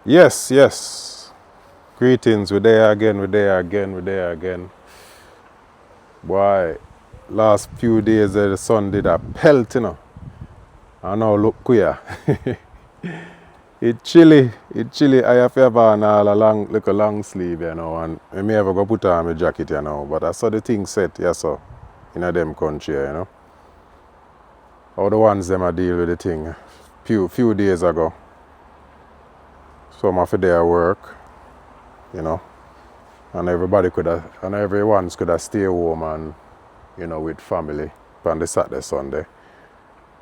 Yes, yes. Greetings. We're there again. We're there again. We're there again. Boy, last few days the sun did a pelt, you know. And now look queer. It chilly. It chilly. I have ever on all a long, like a long sleeve, you know. And I may ever go put on my jacket, you know. But I saw the thing set, yes, so in a them country, you know. How the ones them a deal with the thing. Few days ago. Some of their work, you know. And everybody could have, and everyone's could have stay home and, you know, with family on the Saturday, Sunday.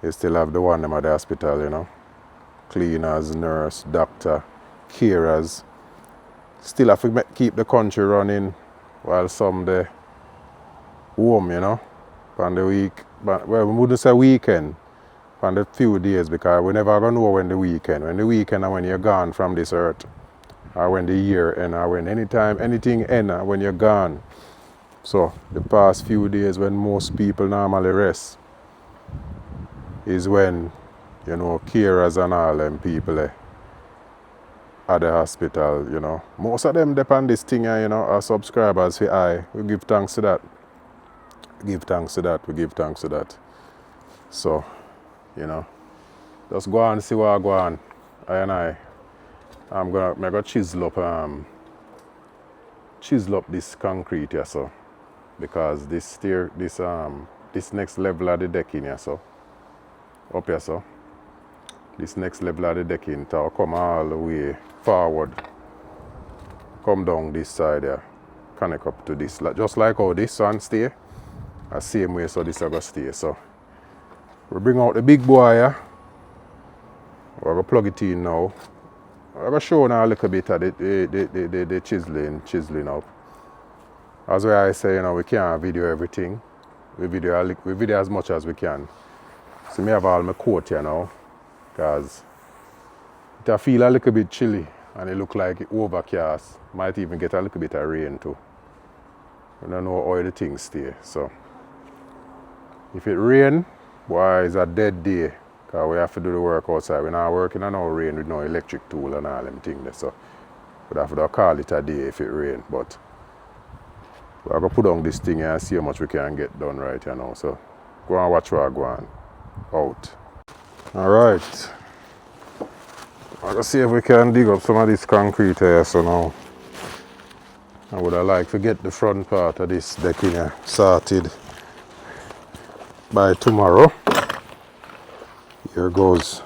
You still have the one them at the hospital, you know. Cleaners, nurse, doctor, carers. Still have to keep the country running while some the home, you know, on the week. But, well, we wouldn't say weekend, on the few days, because we never gonna know when the weekend. When the weekend and when you're gone from this earth, or when the year end, or when anytime anything end, or when you're gone. So the past few days when most people normally rest is when, you know, carers and all them people at the hospital, you know. Most of them depend this thing, you know, are subscribers for I. We give thanks to that. We give thanks to that. We give thanks to that. So, you know, just go and see what I go on. I'm gonna chisel up this concrete here, so, because this next level of the decking here, so, up here, so, this next level of the decking to come all the way forward, come down this side here, connect up to this, just like how this one stay, the same way, so this is gonna stay. So we bring out the big boy here. We're gonna plug it in now. I'm gonna show now a little bit of the chiseling up. As I say, you know, we can't video everything. We video as much as we can. So I have all my coat here now, because it feel a little bit chilly and it look like it overcast. Might even get a little bit of rain too. We don't know how the things stay. So if it rain, boy, it's a dead day. Because we have to do the work outside. We're not working on no rain with no electric tool and all them things. So we have to call it a day if it rain. But we're going to put on this thing here and see how much we can get done right here now. So go and watch where I go on out. Alright. I'm going to see if we can dig up some of this concrete here. So now I would have liked to get the front part of this decking here sorted by tomorrow. Here goes.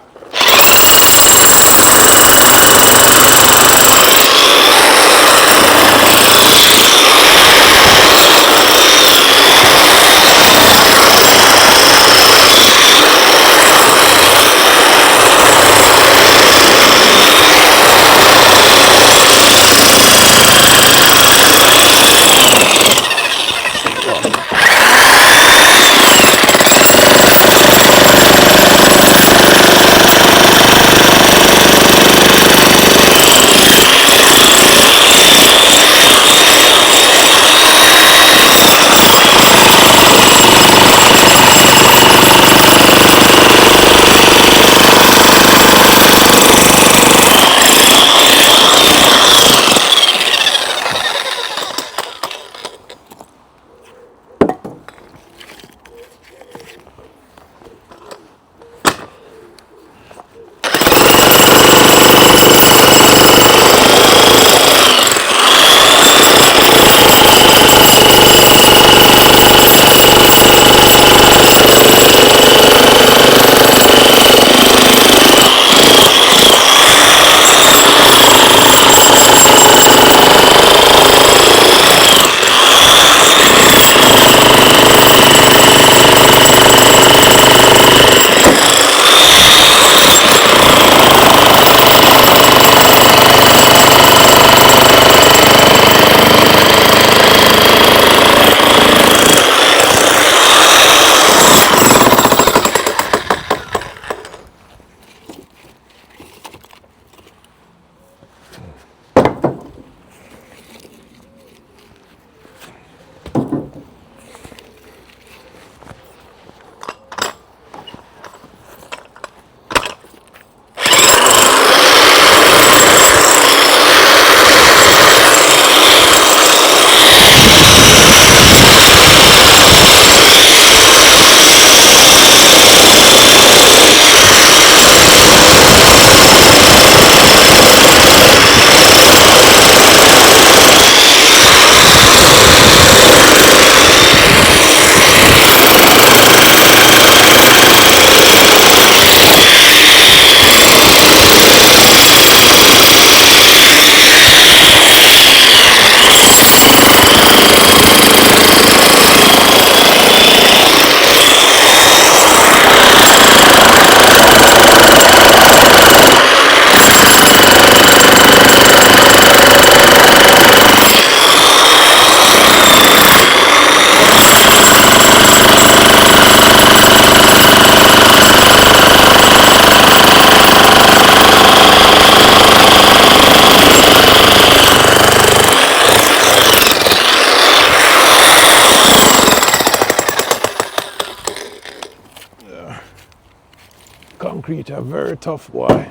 concrete are very tough, boy.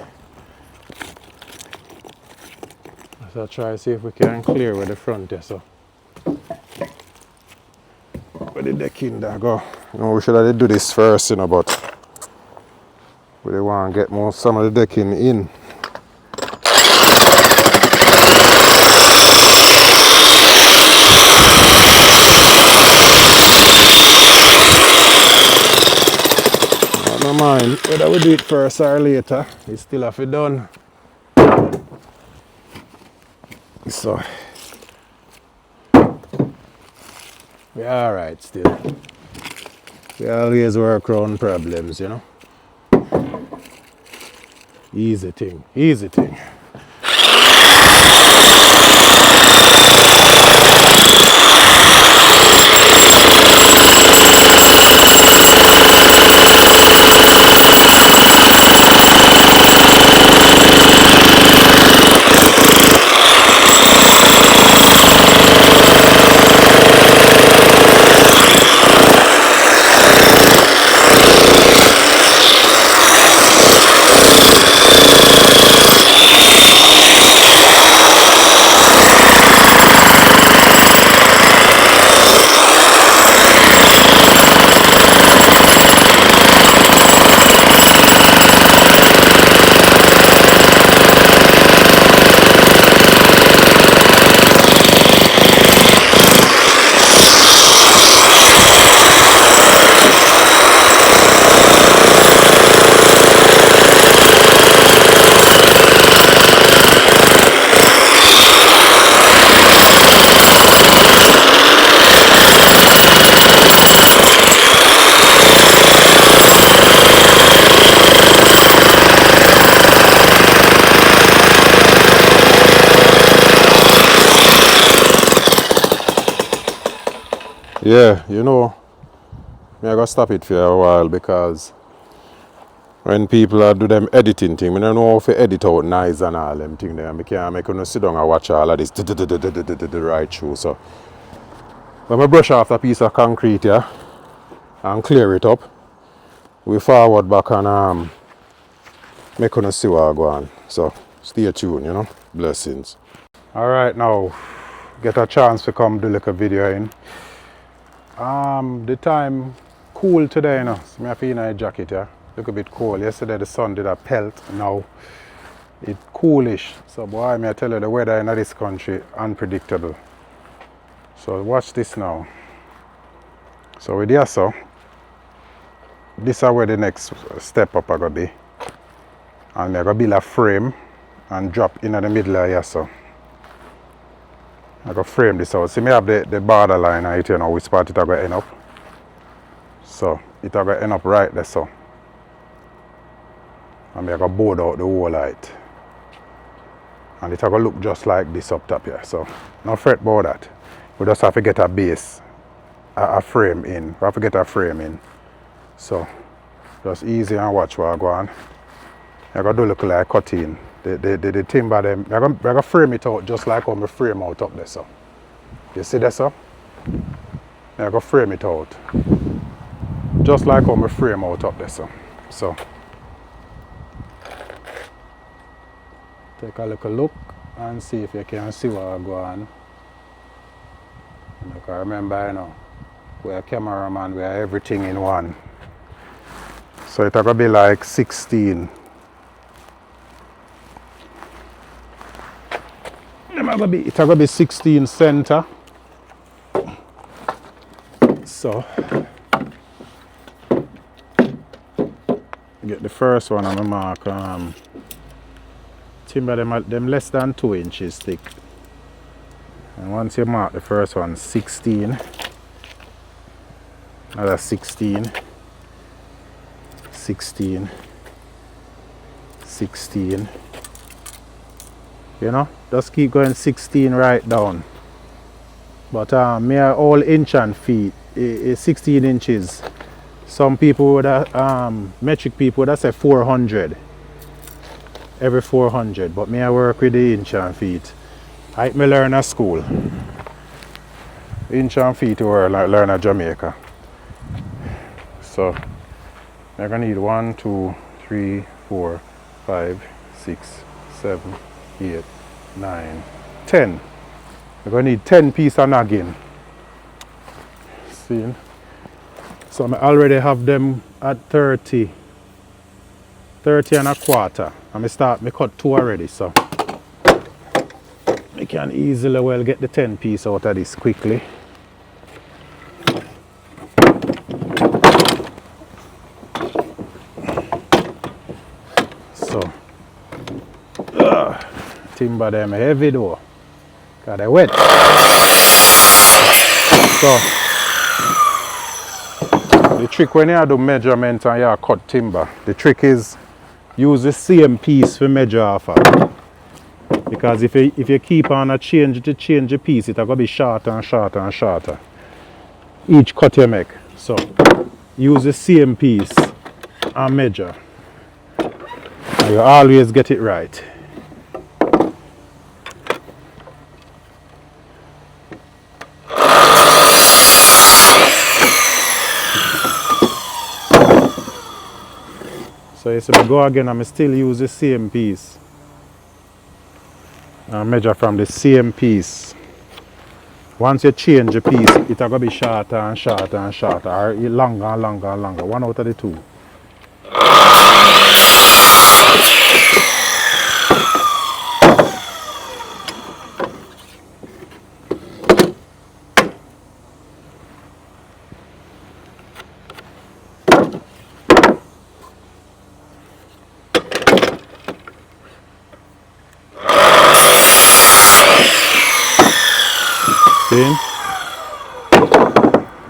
So I'll try to see if we can clear with the front here, so. Where the decking there go? You know, we should have do this first, you know, but we want to get some of the decking in. No mind whether we do it first or later, it still have to be done. So we're alright still. We always work around problems, you know. Easy thing, easy thing. Yeah, you know, I gotta stop it for a while because when people are do them editing thing, I don't know how to edit out noise and all them thing there. I can't make you sit down and watch all of this right through. So when I brush off a piece of concrete here and clear it up, we forward back and make you see what I go on. So stay tuned, you know. Blessings. Alright, now get a chance to come do like a video in. The time cool today, you know. So I have in a jacket here. Look a bit cold. Yesterday the sun did a pelt. Now it's coolish. So boy, I tell you, the weather in this country unpredictable. So watch this now. So with this, so this is where the next step up are gonna be. And I'm gonna build a frame and drop in the middle of here, so I'm gonna frame this out. See me have the borderline right here now, which part it are gonna end up. So it are gonna end up right there, so. And I'm gonna board out the whole light. And it are gonna look just like this up top here. So no fret about that. We just have to get a base, a frame in. We have to get a frame in. So just easy and watch what I go on. I'm gonna do look like cutting. The timber them, I'm gonna frame it out just like how I frame out up there, so. You see that, so? I'm gonna frame it out. Just like how I frame out up there, so. Take a look and see if you can see what I go on. And I can remember, you know, we're a cameraman, we are everything in one. So it's gonna be like 16. It's gonna be 16 center. So get the first one on the mark. Timber them less than 2 inches thick. And once you mark the first one, 16. Another 16. 16. 16. You know, just keep going 16 right down. But me are all inch and feet, 16 inches. Some people would metric people would say 400. Every 400, but me I work with the inch and feet. I learn at school. Inch and feet or learn at Jamaica. So I'm gonna need 1, 2, 3, 4, 5, 6, 7, 8, 9, 10. We're going to need 10 pieces of noggin. See? So I already have them at 30. 30 and a quarter. And I cut 2 already, so I can easily well get the 10 piece out of this quickly. So timber them heavy though, because they're wet. So the trick when you do measurement and you cut timber, the trick is use the same piece for measure off of. Because if you keep on change the piece, it's going to be shorter and shorter and shorter. Each cut you make. So use the same piece and measure. And you always get it right. So you see me go again and I still use the same piece. And measure from the same piece. Once you change the piece, it's going to be shorter and shorter and shorter, or longer and longer and longer. One out of the two. See?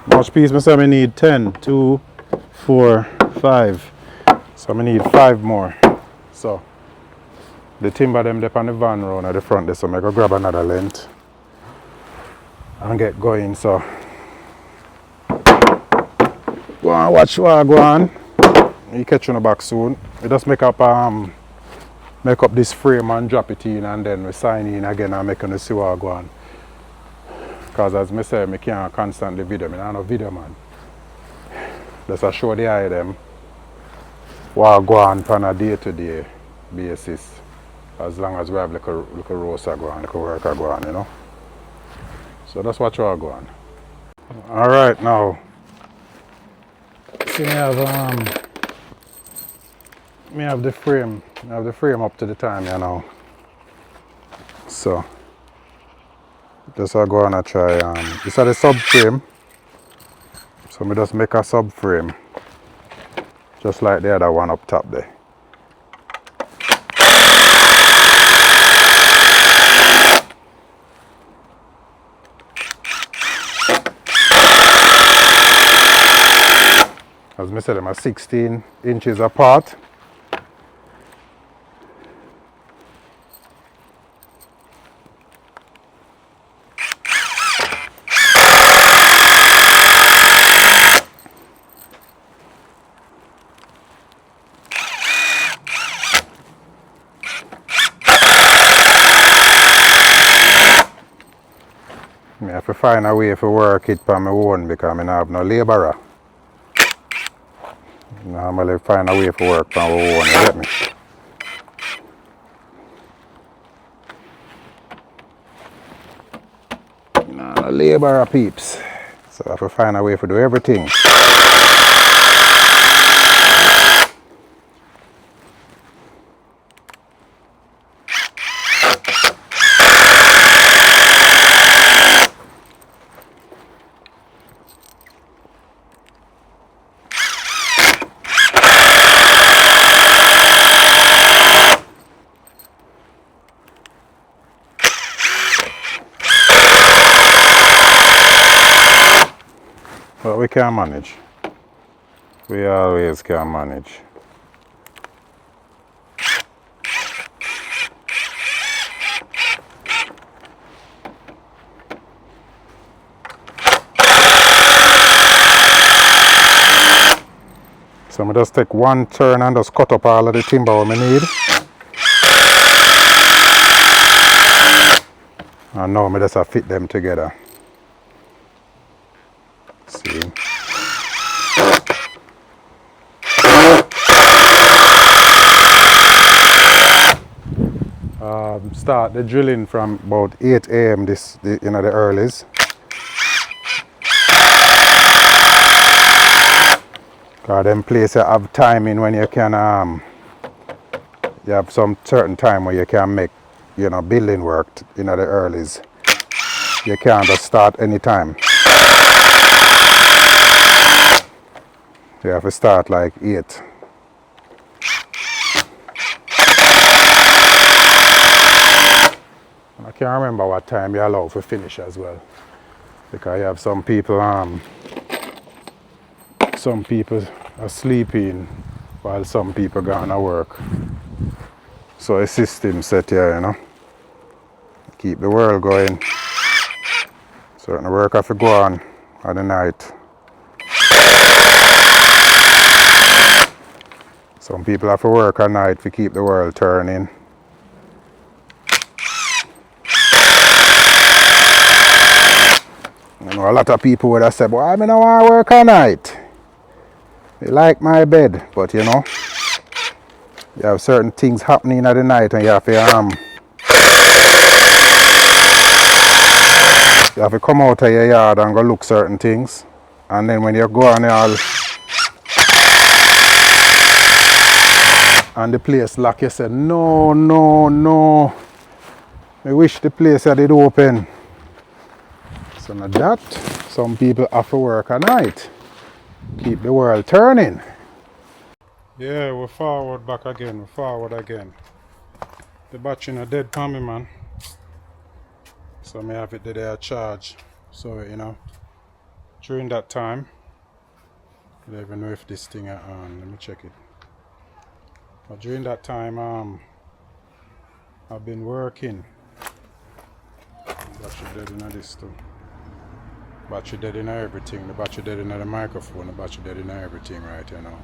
Much piece, I say I need 10, 2, 4, 5. So I need 5 more. So the timber them up on the van round at the front there, so I go grab another length and get going. So go on, watch what I go on. You catch you on the back soon. We just make up this frame and drop it in, and then we sign in again and make you see what I go on. Because as I say, I can't constantly video. I don't know video, man. Just to show the eye them what I go on a day-to-day basis. As long as we have like a roast I go on, like a work I go on, you know. So that's what I go on. Alright, now. See, me have the frame. I have the frame up to the time, you know. So just I go on and try this is the subframe. So I just make a subframe. Just like the other one up top there. As I said, them are 16 inches apart. I have to find a way to work it by my own because I don't have no labourer. Normally find a way to work by my own, you get me? No labourer peeps. So I have to find a way to do everything. But we can manage. We always can manage. So I just take one turn and just cut up all of the timber I need. And now I just fit them together. See. Start the drilling from about 8 a.m. the earlies. Cause them places have timing when you can you have some certain time where you can make building work the earlies. You can't just start anytime. You have to start like 8. I can't remember what time you allow for finish as well. Because you have some people are sleeping while some people gone to work. So a system set here, keep the world going. Certain work have to go on at the night. Some people have to work at night to keep the world turning. A lot of people would have said, well, I don't want to work at night. They like my bed, but you have certain things happening at the night and you have to come out of your yard and go look certain things. And then when you go on and the place lock, you say, no. I wish the place had it open. So now that, some people have to work at night. Keep the world turning. Yeah, we're forward back again. We're forward again. The battery is dead for me, man. So I have it there charge. So during that time, I don't even know if this thing is on. Let me check it. But during that time, I've been working. Battery dead in this too. Battery dead in everything. The battery dead in the microphone. The battery dead in everything right now.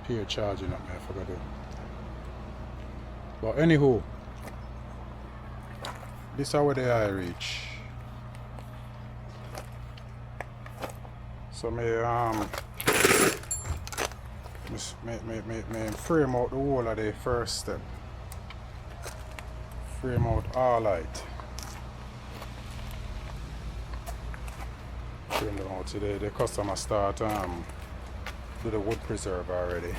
Peer charging up, I forgot to. But anywho, this is where the eye reach. So me frame out the whole of the first step. Frame out all light. Frame them out today. The customer start do the wood preserve already.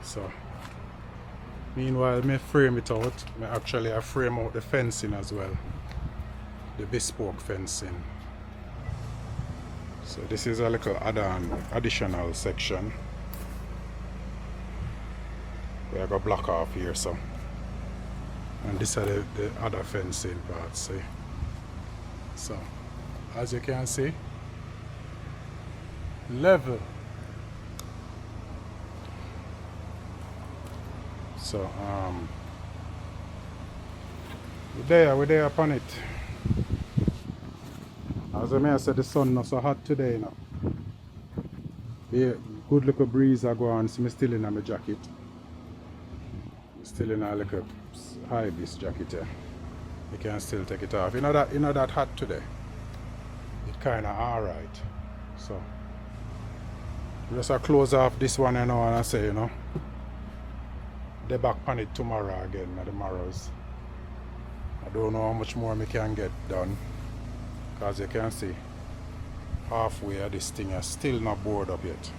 So meanwhile me frame it out. I frame out the fencing as well. The bespoke fencing. So this is a little additional section. We have a block off here, so. And this are the other fencing parts, see. So as you can see, level. So we're there upon it. As I said, the sun not so hot today now. Yeah, good little breeze I go on, so I'm still in my jacket. Still in a little high vis jacket here. You can still take it off. You know that hot today. It kinda alright. So just I close off this one and I say, they back on it tomorrow again, tomorrow's. I don't know how much more I can get done. Because you can see halfway of this thing is still not bored up yet.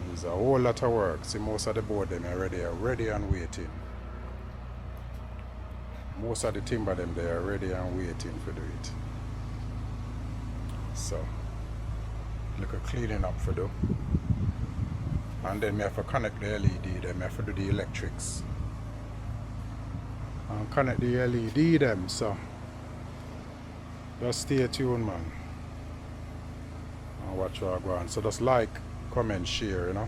There's a whole lot of work. See, most of the board them are ready and waiting. Most of the timber them they are ready and waiting for do it. So look at cleaning up for do. And then we have to connect the LED, then we have to do the electrics. And connect the LED them, so just stay tuned, man, and watch what I go on. So just like, comment, share, and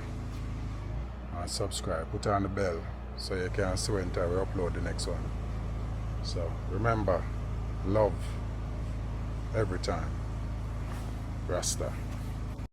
subscribe, put on the bell so you can see when we upload the next one. So remember, love every time. Rasta.